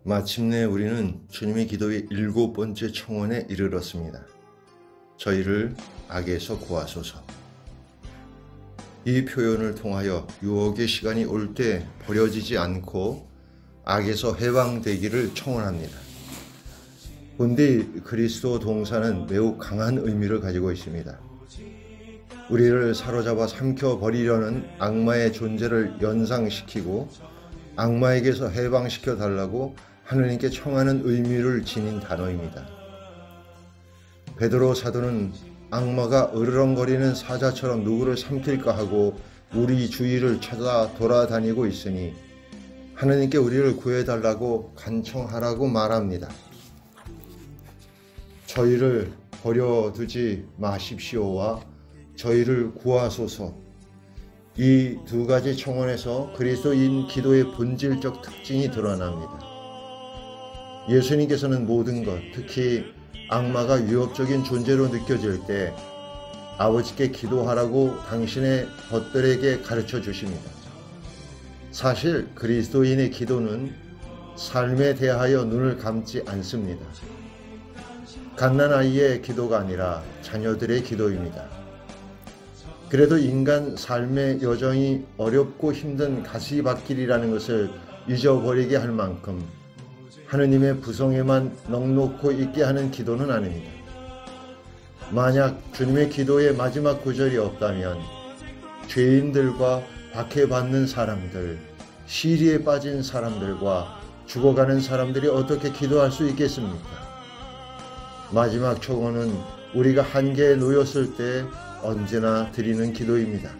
마침내 우리는 주님의 기도의 7번째 청원에 이르렀습니다. 저희를 악에서 구하소서. 이 표현을 통하여 유혹의 시간이 올 때 버려지지 않고 악에서 해방되기를 청원합니다. 본디 그리스도 동사는 매우 강한 의미를 가지고 있습니다. 우리를 사로잡아 삼켜버리려는 악마의 존재를 연상시키고 악마에게서 해방시켜 달라고 하느님께 청하는 의미를 지닌 단어입니다. 베드로 사도는 악마가 으르렁거리는 사자처럼 누구를 삼킬까 하고 우리 주위를 찾아 돌아다니고 있으니 하느님께 우리를 구해달라고 간청하라고 말합니다. 저희를 버려두지 마십시오와 저희를 구하소서, 이 두 가지 청원에서 그리스도인 기도의 본질적 특징이 드러납니다. 예수님께서는 모든 것, 특히 악마가 위협적인 존재로 느껴질 때 아버지께 기도하라고 당신의 벗들에게 가르쳐 주십니다. 사실 그리스도인의 기도는 삶에 대하여 눈을 감지 않습니다. 갓난아이의 기도가 아니라 자녀들의 기도입니다. 그래도 인간 삶의 여정이 어렵고 힘든 가시밭길이라는 것을 잊어버리게 할 만큼 하느님의 부성에만 넋놓고 있게 하는 기도는 아닙니다. 만약 주님의 기도의 마지막 구절이 없다면 죄인들과 박해받는 사람들, 시리에 빠진 사람들과 죽어가는 사람들이 어떻게 기도할 수 있겠습니까? 마지막 청원은 우리가 한계에 놓였을 때 언제나 드리는 기도입니다.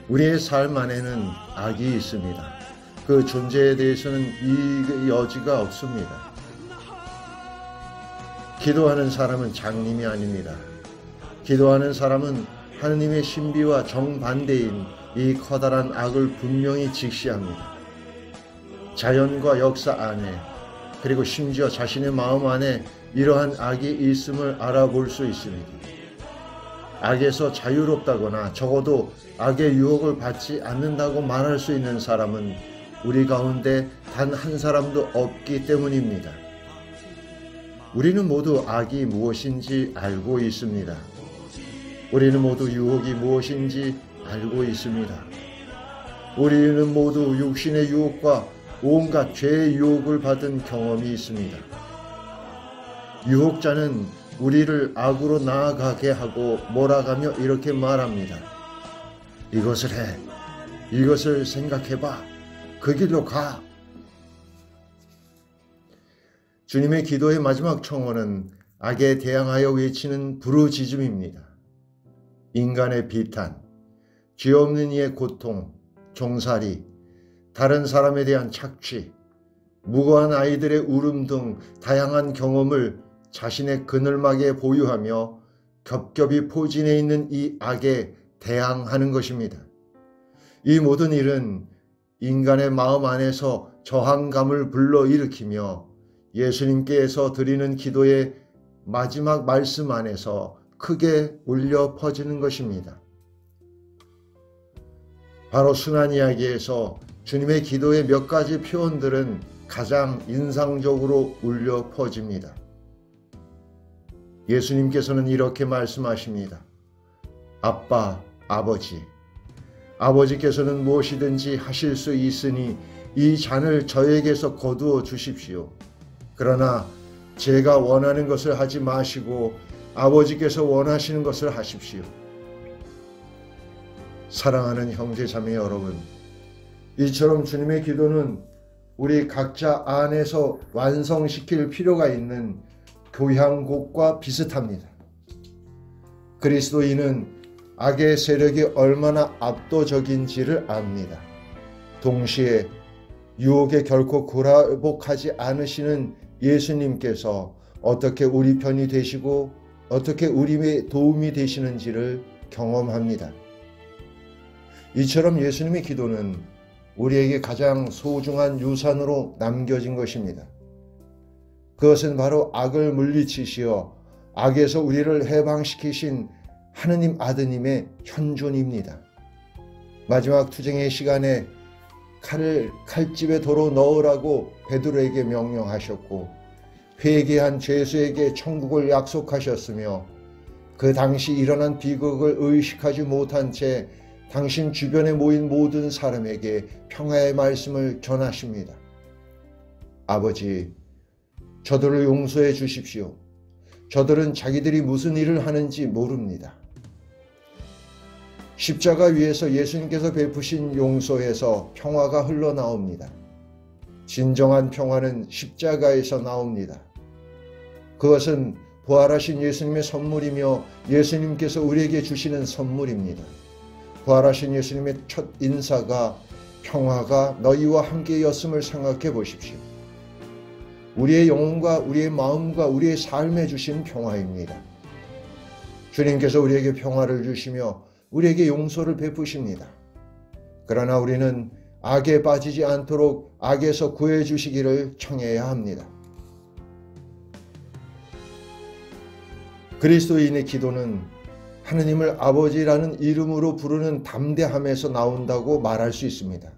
우리의 삶 안에는 악이 있습니다. 그 존재에 대해서는 이 여지가 없습니다. 기도하는 사람은 장님이 아닙니다. 기도하는 사람은 하느님의 신비와 정반대인 이 커다란 악을 분명히 직시합니다. 자연과 역사 안에, 그리고 심지어 자신의 마음 안에 이러한 악이 있음을 알아볼 수 있습니다. 악에서 자유롭다거나 적어도 악의 유혹을 받지 않는다고 말할 수 있는 사람은 우리 가운데 단 한 사람도 없기 때문입니다. 우리는 모두 악이 무엇인지 알고 있습니다. 우리는 모두 유혹이 무엇인지 알고 있습니다. 우리는 모두 육신의 유혹과 온갖 죄의 유혹을 받은 경험이 있습니다. 유혹자는 우리를 악으로 나아가게 하고 몰아가며 이렇게 말합니다. 이것을 해. 이것을 생각해봐. 그 길로 가. 주님의 기도의 마지막 청원은 악에 대항하여 외치는 부르짖음입니다. 인간의 비탄, 죄 없는 이의 고통, 종살이, 다른 사람에 대한 착취, 무고한 아이들의 울음 등 다양한 경험을 자신의 그늘막에 보유하며 겹겹이 포진해 있는 이 악에 대항하는 것입니다. 이 모든 일은 인간의 마음 안에서 저항감을 불러일으키며 예수님께서 드리는 기도의 마지막 말씀 안에서 크게 울려 퍼지는 것입니다. 바로 순환 이야기에서 주님의 기도의 몇 가지 표현들은 가장 인상적으로 울려 퍼집니다. 예수님께서는 이렇게 말씀하십니다. 아빠, 아버지, 아버지께서는 무엇이든지 하실 수 있으니 이 잔을 저에게서 거두어 주십시오. 그러나 제가 원하는 것을 하지 마시고 아버지께서 원하시는 것을 하십시오. 사랑하는 형제 자매 여러분, 이처럼 주님의 기도는 우리 각자 안에서 완성시킬 필요가 있는 교향곡과 비슷합니다. 그리스도인은 악의 세력이 얼마나 압도적인지를 압니다. 동시에 유혹에 결코 굴복하지 않으시는 예수님께서 어떻게 우리 편이 되시고 어떻게 우리의 도움이 되시는지를 경험합니다. 이처럼 예수님의 기도는 우리에게 가장 소중한 유산으로 남겨진 것입니다. 그것은 바로 악을 물리치시어 악에서 우리를 해방시키신 하느님 아드님의 현존입니다. 마지막 투쟁의 시간에 칼을 칼집에 도로 넣으라고 베드로에게 명령하셨고 회개한 죄수에게 천국을 약속하셨으며 그 당시 일어난 비극을 의식하지 못한 채 당신 주변에 모인 모든 사람에게 평화의 말씀을 전하십니다. 아버지, 저들을 용서해 주십시오. 저들은 자기들이 무슨 일을 하는지 모릅니다. 십자가 위에서 예수님께서 베푸신 용서에서 평화가 흘러나옵니다. 진정한 평화는 십자가에서 나옵니다. 그것은 부활하신 예수님의 선물이며 예수님께서 우리에게 주시는 선물입니다. 부활하신 예수님의 첫 인사가 평화가 너희와 함께였음을 생각해 보십시오. 우리의 영혼과 우리의 마음과 우리의 삶에 주신 평화입니다. 주님께서 우리에게 평화를 주시며 우리에게 용서를 베푸십니다. 그러나 우리는 악에 빠지지 않도록 악에서 구해 주시기를 청해야 합니다. 그리스도인의 기도는 하느님을 아버지라는 이름으로 부르는 담대함에서 나온다고 말할 수 있습니다.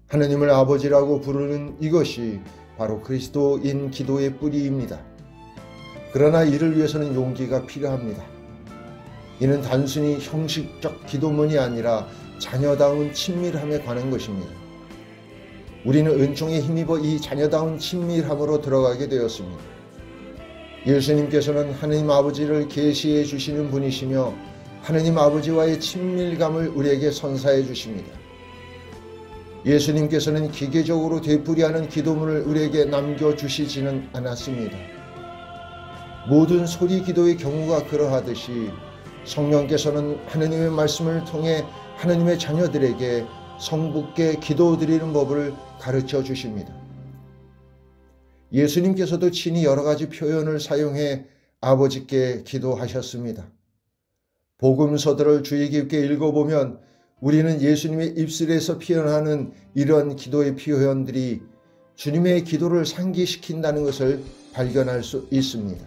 하느님을 아버지라고 부르는 이것이 바로 그리스도인 기도의 뿌리입니다. 그러나 이를 위해서는 용기가 필요합니다. 이는 단순히 형식적 기도문이 아니라 자녀다운 친밀함에 관한 것입니다. 우리는 은총에 힘입어 이 자녀다운 친밀함으로 들어가게 되었습니다. 예수님께서는 하느님 아버지를 계시해 주시는 분이시며 하느님 아버지와의 친밀감을 우리에게 선사해 주십니다. 예수님께서는 기계적으로 되풀이하는 기도문을 우리에게 남겨주시지는 않았습니다. 모든 소리 기도의 경우가 그러하듯이 성령께서는 하느님의 말씀을 통해 하느님의 자녀들에게 성부께 기도드리는 법을 가르쳐 주십니다. 예수님께서도 친히 여러 가지 표현을 사용해 아버지께 기도하셨습니다. 복음서들을 주의 깊게 읽어보면 우리는 예수님의 입술에서 피어나는 이런 기도의 표현들이 주님의 기도를 상기시킨다는 것을 발견할 수 있습니다.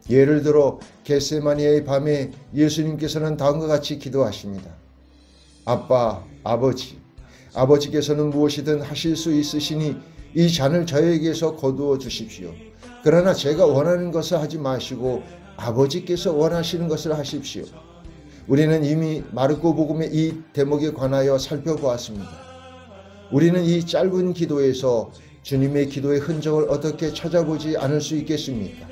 예를 들어 겟세마니의 밤에 예수님께서는 다음과 같이 기도하십니다. 아빠, 아버지께서는 무엇이든 하실 수 있으시니 이 잔을 저에게서 거두어 주십시오. 그러나 제가 원하는 것을 하지 마시고 아버지께서 원하시는 것을 하십시오. 우리는 이미 마르코 복음의 이 대목에 관하여 살펴보았습니다. 우리는 이 짧은 기도에서 주님의 기도의 흔적을 어떻게 찾아보지 않을 수 있겠습니까?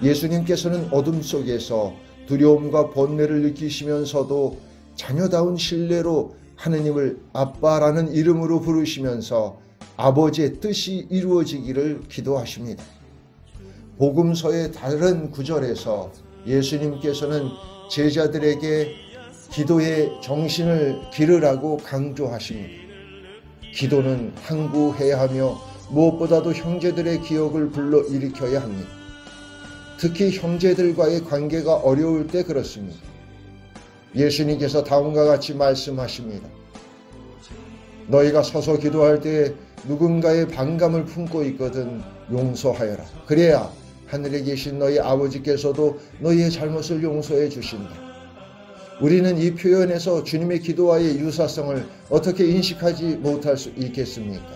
예수님께서는 어둠 속에서 두려움과 번뇌를 느끼시면서도 자녀다운 신뢰로 하느님을 아빠라는 이름으로 부르시면서 아버지의 뜻이 이루어지기를 기도하십니다. 복음서의 다른 구절에서 예수님께서는 제자들에게 기도의 정신을 기르라고 강조하십니다. 기도는 항구해야 하며 무엇보다도 형제들의 기억을 불러일으켜야 합니다. 특히 형제들과의 관계가 어려울 때 그렇습니다. 예수님께서 다음과 같이 말씀하십니다. 너희가 서서 기도할 때 누군가의 반감을 품고 있거든 용서하여라. 그래야 하늘에 계신 너희 아버지께서도 너희의 잘못을 용서해 주신다. 우리는 이 표현에서 주님의 기도와의 유사성을 어떻게 인식하지 못할 수 있겠습니까?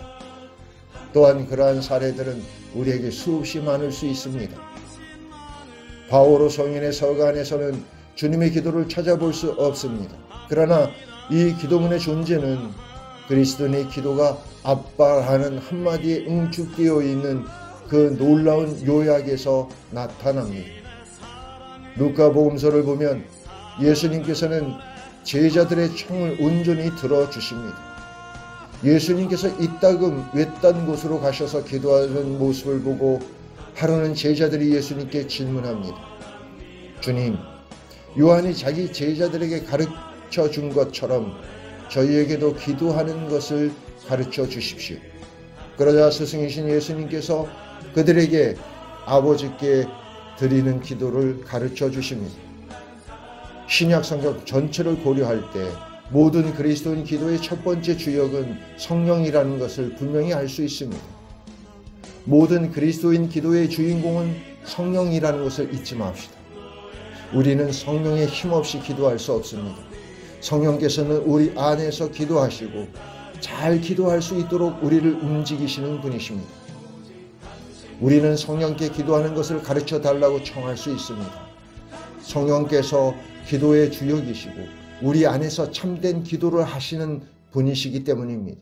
또한 그러한 사례들은 우리에게 수없이 많을 수 있습니다. 바오로 성인의 서간에서는 주님의 기도를 찾아볼 수 없습니다. 그러나 이 기도문의 존재는 그리스도인의 기도가 아빠라는 한마디에 응축되어 있는 그 놀라운 요약에서 나타납니다. 루카복음서를 보면 예수님께서는 제자들의 청을 온전히 들어주십니다. 예수님께서 이따금 외딴 곳으로 가셔서 기도하는 모습을 보고 하루는 제자들이 예수님께 질문합니다. 주님, 요한이 자기 제자들에게 가르쳐 준 것처럼 저희에게도 기도하는 것을 가르쳐 주십시오. 그러자 스승이신 예수님께서 그들에게 아버지께 드리는 기도를 가르쳐 주십니다. 신약 성경 전체를 고려할 때 모든 그리스도인 기도의 첫 번째 주역은 성령이라는 것을 분명히 알 수 있습니다. 모든 그리스도인 기도의 주인공은 성령이라는 것을 잊지 맙시다. 우리는 성령에 힘없이 기도할 수 없습니다. 성령께서는 우리 안에서 기도하시고 잘 기도할 수 있도록 우리를 움직이시는 분이십니다. 우리는 성령께 기도하는 것을 가르쳐 달라고 청할 수 있습니다. 성령께서 기도의 주역이시고 우리 안에서 참된 기도를 하시는 분이시기 때문입니다.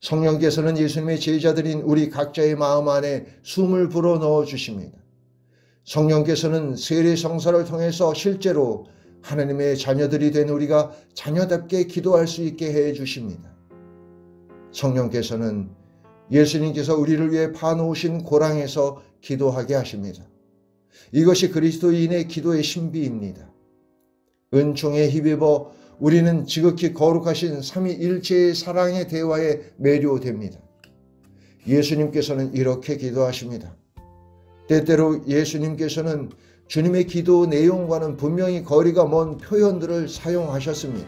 성령께서는 예수님의 제자들인 우리 각자의 마음 안에 숨을 불어넣어 주십니다. 성령께서는 세례성사를 통해서 실제로 하나님의 자녀들이 된 우리가 자녀답게 기도할 수 있게 해 주십니다. 성령께서는 예수님께서 우리를 위해 파놓으신 고랑에서 기도하게 하십니다. 이것이 그리스도인의 기도의 신비입니다. 은총에 힘입어 우리는 지극히 거룩하신 삼위일체의 사랑의 대화에 매료됩니다. 예수님께서는 이렇게 기도하십니다. 때때로 예수님께서는 주님의 기도 내용과는 분명히 거리가 먼 표현들을 사용하셨습니다.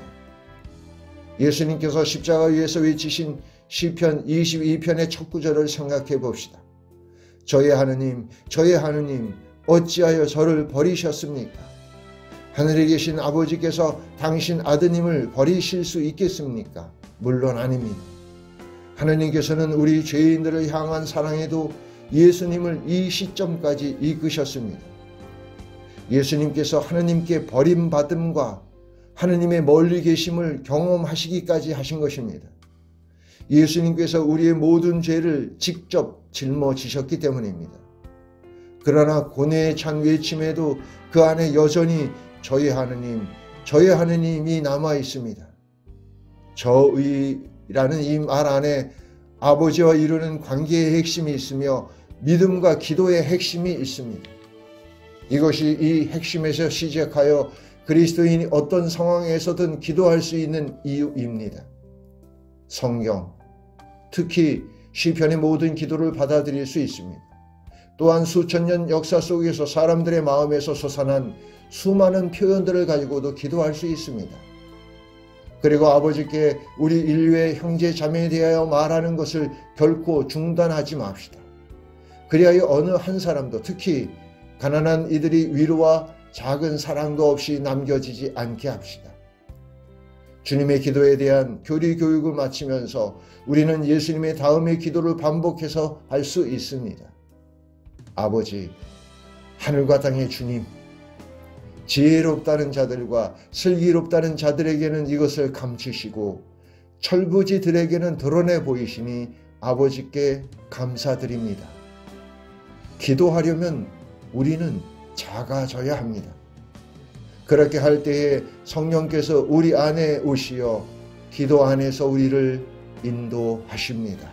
예수님께서 십자가 위에서 외치신 시편 22편의 첫 구절을 생각해 봅시다. 저의 하느님, 저의 하느님, 어찌하여 저를 버리셨습니까? 하늘에 계신 아버지께서 당신 아드님을 버리실 수 있겠습니까? 물론 아닙니다. 하느님께서는 우리 죄인들을 향한 사랑에도 예수님을 이 시점까지 이끄셨습니다. 예수님께서 하느님께 버림받음과 하느님의 멀리 계심을 경험하시기까지 하신 것입니다. 예수님께서 우리의 모든 죄를 직접 짊어지셨기 때문입니다. 그러나 고뇌에 찬 외침에도 그 안에 여전히 저의 하느님, 저의 하느님이 남아 있습니다. 저의라는 이 말 안에 아버지와 이루는 관계의 핵심이 있으며 믿음과 기도의 핵심이 있습니다. 이것이 이 핵심에서 시작하여 그리스도인이 어떤 상황에서든 기도할 수 있는 이유입니다. 성경, 특히 시편의 모든 기도를 받아들일 수 있습니다. 또한 수천 년 역사 속에서 사람들의 마음에서 솟아난 수많은 표현들을 가지고도 기도할 수 있습니다. 그리고 아버지께 우리 인류의 형제 자매에 대하여 말하는 것을 결코 중단하지 맙시다. 그리하여 어느 한 사람도 특히 가난한 이들이 위로와 작은 사랑도 없이 남겨지지 않게 합시다. 주님의 기도에 대한 교리 교육을 마치면서 우리는 예수님의 다음의 기도를 반복해서 할 수 있습니다. 아버지, 하늘과 땅의 주님, 지혜롭다는 자들과 슬기롭다는 자들에게는 이것을 감추시고 철부지들에게는 드러내 보이시니 아버지께 감사드립니다. 기도하려면 우리는 작아져야 합니다. 그렇게 할 때에 성령께서 우리 안에 오시어 기도 안에서 우리를 인도하십니다.